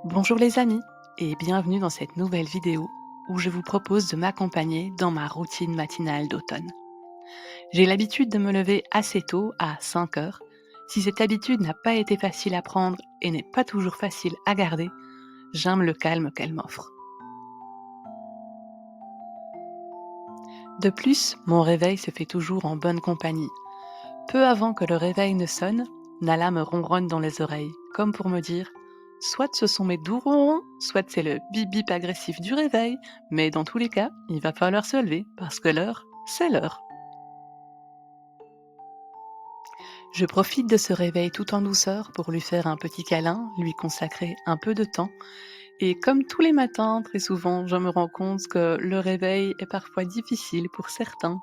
Bonjour les amis et bienvenue dans cette nouvelle vidéo où je vous propose de m'accompagner dans ma routine matinale d'automne. J'ai l'habitude de me lever assez tôt, à 5 heures. Si cette habitude n'a pas été facile à prendre et n'est pas toujours facile à garder, j'aime le calme qu'elle m'offre. De plus, mon réveil se fait toujours en bonne compagnie. Peu avant que le réveil ne sonne, Nala me ronronne dans les oreilles, comme pour me dire soit ce sont mes doux ronrons, soit c'est le bip bip agressif du réveil, mais dans tous les cas, il va falloir se lever parce que l'heure, c'est l'heure. Je profite de ce réveil tout en douceur pour lui faire un petit câlin, lui consacrer un peu de temps. Et comme tous les matins, très souvent, je me rends compte que le réveil est parfois difficile pour certains.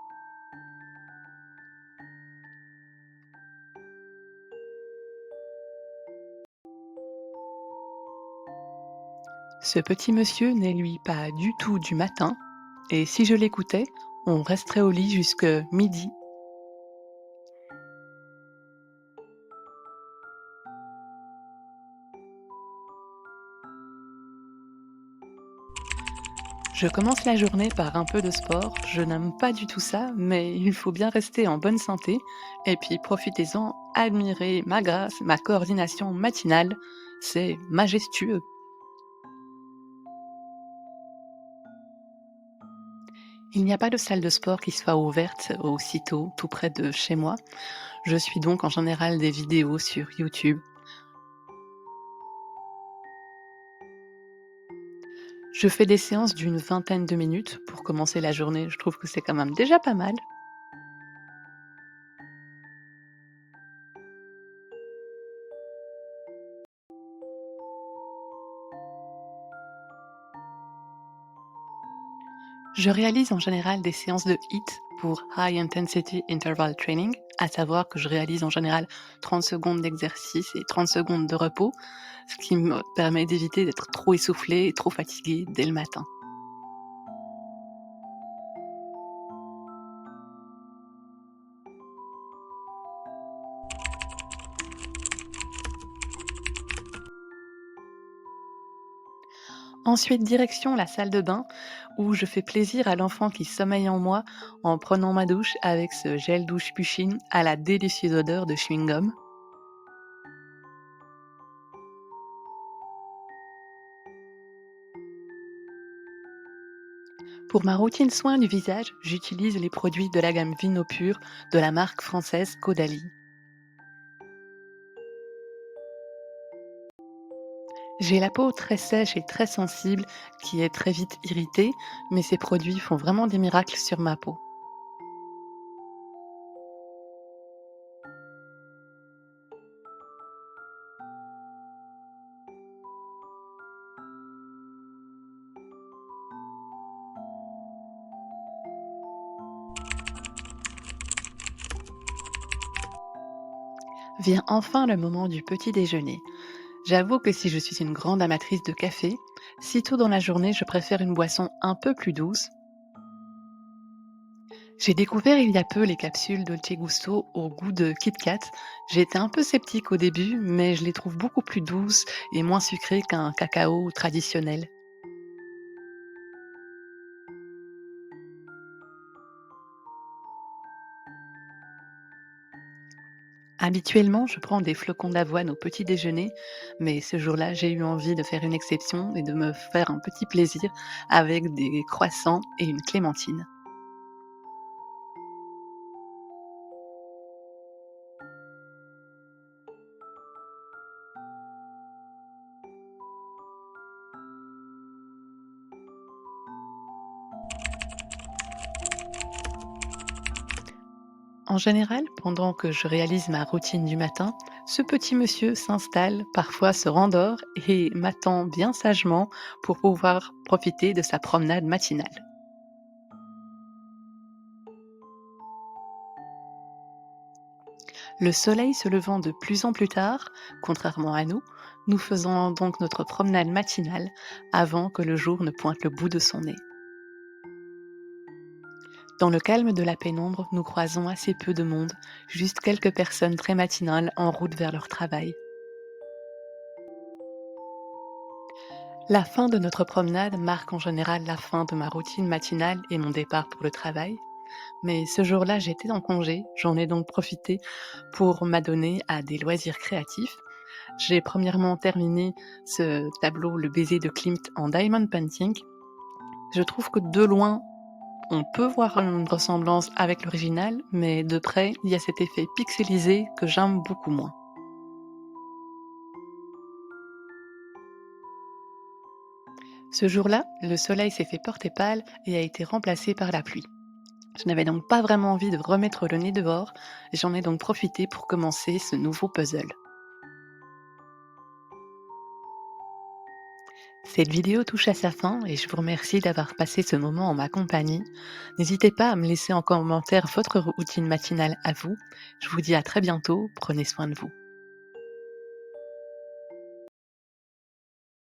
Ce petit monsieur n'est lui pas du tout du matin, et si je l'écoutais, on resterait au lit jusque midi. Je commence la journée par un peu de sport, je n'aime pas du tout ça, mais il faut bien rester en bonne santé, et puis profitez-en, admirez ma grâce, ma coordination matinale, c'est majestueux. Il n'y a pas de salle de sport qui soit ouverte aussitôt, tout près de chez moi. Je suis donc en général des vidéos sur YouTube. Je fais des séances d'une vingtaine de minutes pour commencer la journée, je trouve que c'est quand même déjà pas mal. Je réalise en général des séances de HIIT pour High Intensity Interval Training, à savoir que je réalise en général 30 secondes d'exercice et 30 secondes de repos, ce qui me permet d'éviter d'être trop essoufflé et trop fatigué dès le matin. Ensuite, direction la salle de bain où je fais plaisir à l'enfant qui sommeille en moi en prenant ma douche avec ce gel douche Pusheen à la délicieuse odeur de chewing-gum. Pour ma routine soin du visage, j'utilise les produits de la gamme Vino Pur de la marque française Caudalie. J'ai la peau très sèche et très sensible qui est très vite irritée, mais ces produits font vraiment des miracles sur ma peau. Vient enfin le moment du petit déjeuner. J'avoue que si je suis une grande amatrice de café, si tôt dans la journée je préfère une boisson un peu plus douce. J'ai découvert il y a peu les capsules Dolce Gusto au goût de Kit Kat. J'étais un peu sceptique au début, mais je les trouve beaucoup plus douces et moins sucrées qu'un cacao traditionnel. Habituellement, je prends des flocons d'avoine au petit déjeuner, mais ce jour-là, j'ai eu envie de faire une exception et de me faire un petit plaisir avec des croissants et une clémentine. En général, pendant que je réalise ma routine du matin, ce petit monsieur s'installe, parfois se rendort et m'attend bien sagement pour pouvoir profiter de sa promenade matinale. Le soleil se levant de plus en plus tard, contrairement à nous, nous faisons donc notre promenade matinale avant que le jour ne pointe le bout de son nez. Dans le calme de la pénombre, nous croisons assez peu de monde, juste quelques personnes très matinales en route vers leur travail. La fin de notre promenade marque en général la fin de ma routine matinale et mon départ pour le travail. Mais ce jour-là, j'étais en congé, j'en ai donc profité pour m'adonner à des loisirs créatifs. J'ai premièrement terminé ce tableau Le baiser de Klimt en diamond painting. Je trouve que de loin, on peut voir une ressemblance avec l'original, mais de près, il y a cet effet pixelisé que j'aime beaucoup moins. Ce jour-là, le soleil s'est fait porter pâle et a été remplacé par la pluie. Je n'avais donc pas vraiment envie de remettre le nez dehors, et j'en ai donc profité pour commencer ce nouveau puzzle. Cette vidéo touche à sa fin et je vous remercie d'avoir passé ce moment en ma compagnie. N'hésitez pas à me laisser en commentaire votre routine matinale à vous. Je vous dis à très bientôt, prenez soin de vous.